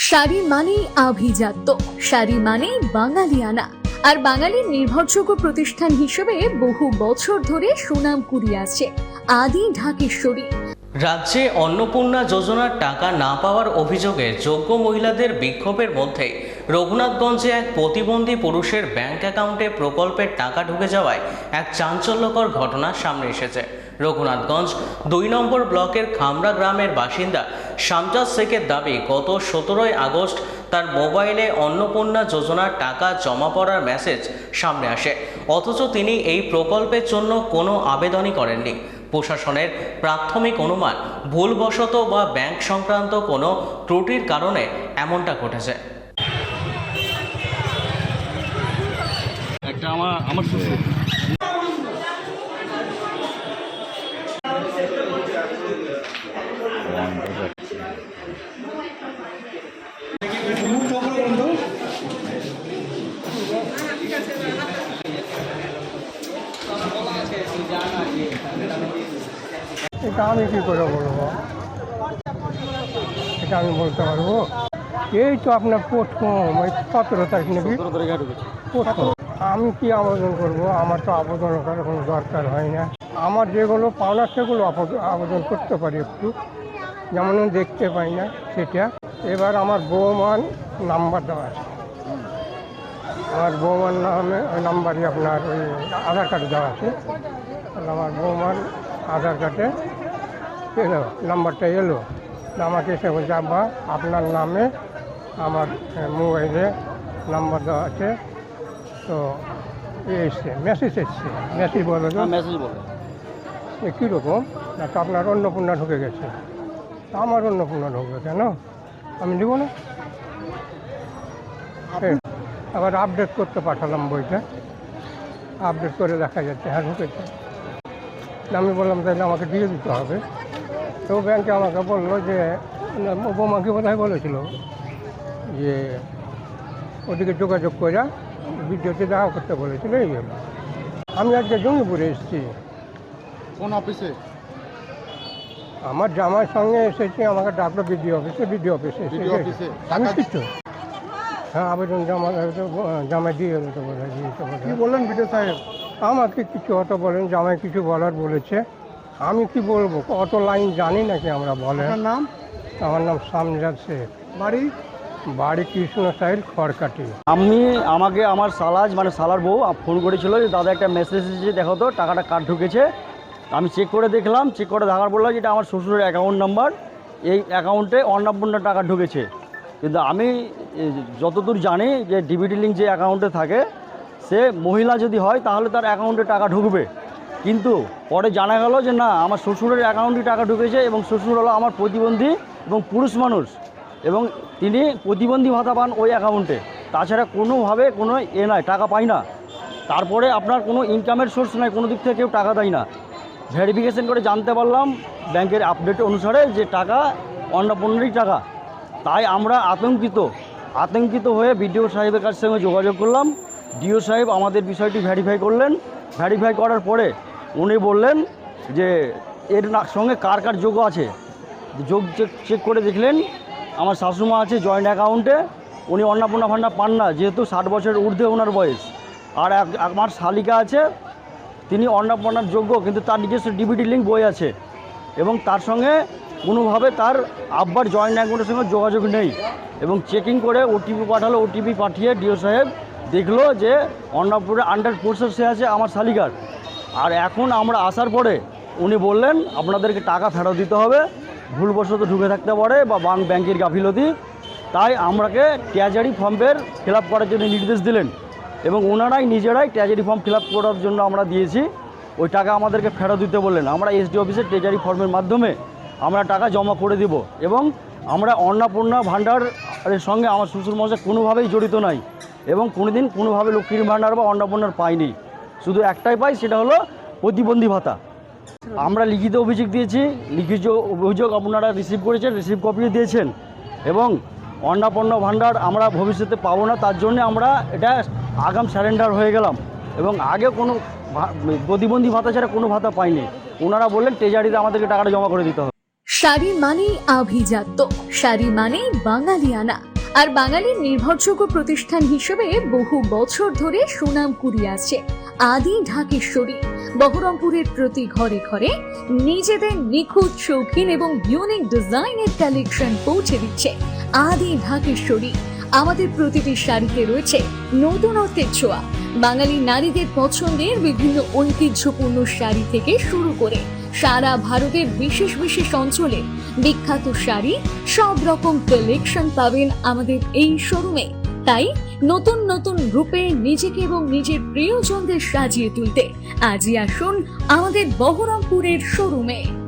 শাড়ি মানেই আভিজাত্য, শাড়ি মানেই বাঙালিয়ানা, আর বাঙালির নির্ভরযোগ্য প্রতিষ্ঠান হিসেবে বহু বছর ধরে সুনাম কুড়িয়ে আসছে আদি ঢাকেশ্বরী। রাজ্যে অন্নপূর্ণা যোজনার টাকা না পাওয়ার অভিযোগে যোগ্য মহিলাদের বিক্ষোভের মধ্যে রঘুনাথগঞ্জে এক প্রতিবন্ধী পুরুষের ব্যাংক অ্যাকাউন্টে প্রকল্পের টাকা ঢুকে যাওয়ায় এক চাঞ্চল্যকর ঘটনা সামনে এসেছে। রঘুনাথগঞ্জ ২ নম্বর ব্লকের খামরা গ্রামের বাসিন্দা শামজাদ শেখের দাবি, গত ১৭ই আগস্ট তার মোবাইলে অন্নপূর্ণা যোজনার টাকা জমা পড়ার মেসেজ সামনে আসে, অথচ তিনি এই প্রকল্পের জন্য কোনো আবেদনই করেননি। প্রশাসনের প্রাথমিক অনুমান, ভুলবশত বা ব্যাংক সংক্রান্ত কোনো ত্রুটির কারণে এমনটা ঘটেছে। একটা আমার শ্বশুর এটা আমি কী করে বলবো, এটা আমি বলতে পারবো? এই তো আপনার প্রথম ওই ১৭ তারিখ নাকি প্রথম। আমি কি আবেদন করব? আমার তো আবেদন করার কোনো দরকার হয় না। আমার যেগুলো পাওনা সেগুলো আবেদন করতে পারি একটু, যেমন আমি দেখতে পাই না সেটা। এবার আমার বৌমার নাম্বার দেওয়া আছে, আমার বৌমার নামে ওই নাম্বারই আপনার ওই আধার কার্ডে দেওয়া আছে। আমার বৌমার আধার কার্ডে এলো, নাম্বারটা এলো, আমাকে এসে বলছে আব্বা আপনার নামে আমার মোবাইলে নাম্বার দেওয়া আছে, তো এসছে মেসেজ এসছে। মেসেজ বলে কীরকম না, তো আপনার অন্নপূর্ণা ঢুকে গেছে। আমার অন্নপূর্ণা ঢুকবে কেন? আমি দেবো না। আবার আপডেট করতে পাঠালাম বইটা, আপডেট করে দেখা যাচ্ছে হ্যাঁ ঢুকেছে। আমি বললাম তাহলে আমাকে দিয়ে দিতে হবে। তো ব্যাংকে আমাকে বললো যে বোমাকে বোধহয় বলেছিল যে ওদিকে যোগাযোগ করে ভিডিওতে দেখা করতে বলেছিল। এই হলো, আমি আজকে জঙ্গিপুরে এসেছি। কোন অফিসে? আমার জামাইয়ের সঙ্গে এসেছি, আমাকে ডাকলো বিডিও অফিসে। বিডিও অফিসে আমি কিচ্ছু হ্যাঁ আবেদন জামাই দিয়ে এলো তো বোধ হয়। কি বললেন বিডিও সাহেব? আমাকে কিছু অত বলেন, জামাই কিছু বলার বলেছে। আমি কি বলবো, অত লাইন জানি নাকি আমরা বলে। নাম? আমার নাম শামজাদ শেখ, বাড়ি কৃষ্ণ সাইড খড়কাটি। আমাকে আমার সালাজ মানে সালার বউ ফোন করেছিল যে দাদা একটা মেসেজ এসেছে, দেখো তো টাকাটা কার্ড ঢুকেছে। আমি চেক করে দেখলাম, চেক করে দেখার বললাম যেটা আমার শ্বশুরের অ্যাকাউন্ট নাম্বার, এই অ্যাকাউন্টে অন্নপূর্ণা টাকা ঢুকেছে। কিন্তু আমি যতদূর জানি যে ডিবিটি লিঙ্ক যে অ্যাকাউন্টে থাকে, সে মহিলা যদি হয় তাহলে তার অ্যাকাউন্টে টাকা ঢুকবে। কিন্তু পরে জানা গেল যে না, আমার শ্বশুরের অ্যাকাউন্টে টাকা ঢুকেছে, এবং শ্বশুর হলো আমার প্রতিবন্ধী এবং পুরুষ মানুষ, এবং তিনি প্রতিবন্ধী ভাতা পান ওই অ্যাকাউন্টে। তাছাড়া কোনোভাবে কোনো নাই, টাকা পাই না। তারপরে আপনার কোনো ইনকামের সোর্স নাই, কোনো দিক থেকে কেউ টাকা দেয় না। ভেরিফিকেশন করে জানতে পারলাম ব্যাংকের আপডেট অনুসারে যে টাকা অন্নপূর্ণারই টাকা। তাই আমরা আতঙ্কিত হয়ে বিডিও সাহেবের কাছ সঙ্গে যোগাযোগ করলাম। ডিও সাহেব আমাদের বিষয়টি ভেরিফাই করলেন। ভেরিফাই করার পরে উনি বললেন যে এর সঙ্গে কার কার যোগ আছে। যোগ চেক করে দেখলেন আমার শাশুমা আছে জয়েন্ট অ্যাকাউন্টে, উনি অন্নপূর্ণা ভাণ্ডার পান না, যেহেতু 60 বছরের ঊর্ধ্বে ওনার বয়স। আর আমার শালিকা আছে, তিনি অন্নপূর্ণার যোগ্য, কিন্তু তার নিজস্ব ডিবিটি লিঙ্ক বই আছে, এবং তার সঙ্গে কোনোভাবে তার আব্বার জয়েন্ট অ্যাকাউন্টের সঙ্গে যোগাযোগ নেই। এবং চেকিং করে ওটিপি পাঠালো, ওটিপি পাঠিয়ে ডিও সাহেব দেখলো যে অন্নপূর্ণা আন্ডার প্রসেসে আছে আমার শালিকার। আর এখন আমরা আসার পরে উনি বললেন আপনাদেরকে টাকা ফেরত দিতে হবে, ভুলবশত ঢুকে থাকতে পারে বা ব্যাংকের গাফিলতি। তাই আমরাকে ট্রেজারি ফর্মের ফিল আপ করার জন্য নির্দেশ দিলেন, এবং ওনারাই নিজেরাই ট্রেজারি ফর্ম ফিল আপ করার জন্য আমরা দিয়েছি। ওই টাকা আমাদেরকে ফেরত দিতে বললেন। আমরা এসডি অফিসে ট্রেজারি ফর্মের মাধ্যমে আমরা টাকা জমা করে দিব, এবং আমরা অন্নপূর্ণা ভাণ্ডারের সঙ্গে আমার শ্বশুরমশাই কোনোভাবেই জড়িত নাই, এবং কোনোদিন কোনোভাবে লক্ষ্মীর ভাণ্ডার বা অন্নপূর্ণার পাইনি। শুধু একটাই পাই, সেটা হলো প্রতিবন্ধী ভাতা। আমরা লিখিত অভিযোগ দিয়েছি, লিখিত অভিযোগ আপনারা রিসিভ করেছেন, রিসিভ কপিও দিয়েছেন, এবং অন্নপূর্ণা ভাণ্ডার আমরা ভবিষ্যতে পাবো না, তার জন্য আমরা এটা আগাম স্যারেন্ডার হয়ে গেলাম। এবং আগে কোনো প্রতিবন্ধী ভাতা ছাড়া কোনো ভাতা পাইনি। ওনারা বললেন ট্রেজারিতে আমাদেরকে টাকাটা জমা করে দিতে হবে। শাড়ি মানেই আভিজাত্য, শাড়ি মানেই বাঙালিয়ানা, আর বাঙালির নির্ভরযোগ্য প্রতিষ্ঠান হিসেবে বহু বছর ধরে সুনাম কুড়িয়ে আসছে আদি ঢাকেশ্বরী। বহরমপুরের প্রতি ঘরে ঘরে নিজেদের নিখুঁত, শৌখিন এবং ইউনিক ডিজাইনের কালেকশন পৌঁছে দিচ্ছে আদি ঢাকেশ্বরী। আমাদের প্রতিটি শাড়িতে রয়েছে নতুনত্বের ছোঁয়া। বাঙালি নারীদের পছন্দের বিভিন্ন ঐতিহ্যপূর্ণ শাড়ি থেকে শুরু করে সারা ভারতের বিশেষ বিশেষ অঞ্চলে বিখ্যাত শাড়ি, সব রকম কালেকশন পাবেন আমাদের এই শোরুমে। তাই নতুন নতুন রূপে নিজেকে এবং নিজের প্রিয়জনদের সাজিয়ে তুলতে আজই আসুন আমাদের বহরমপুরের শোরুমে।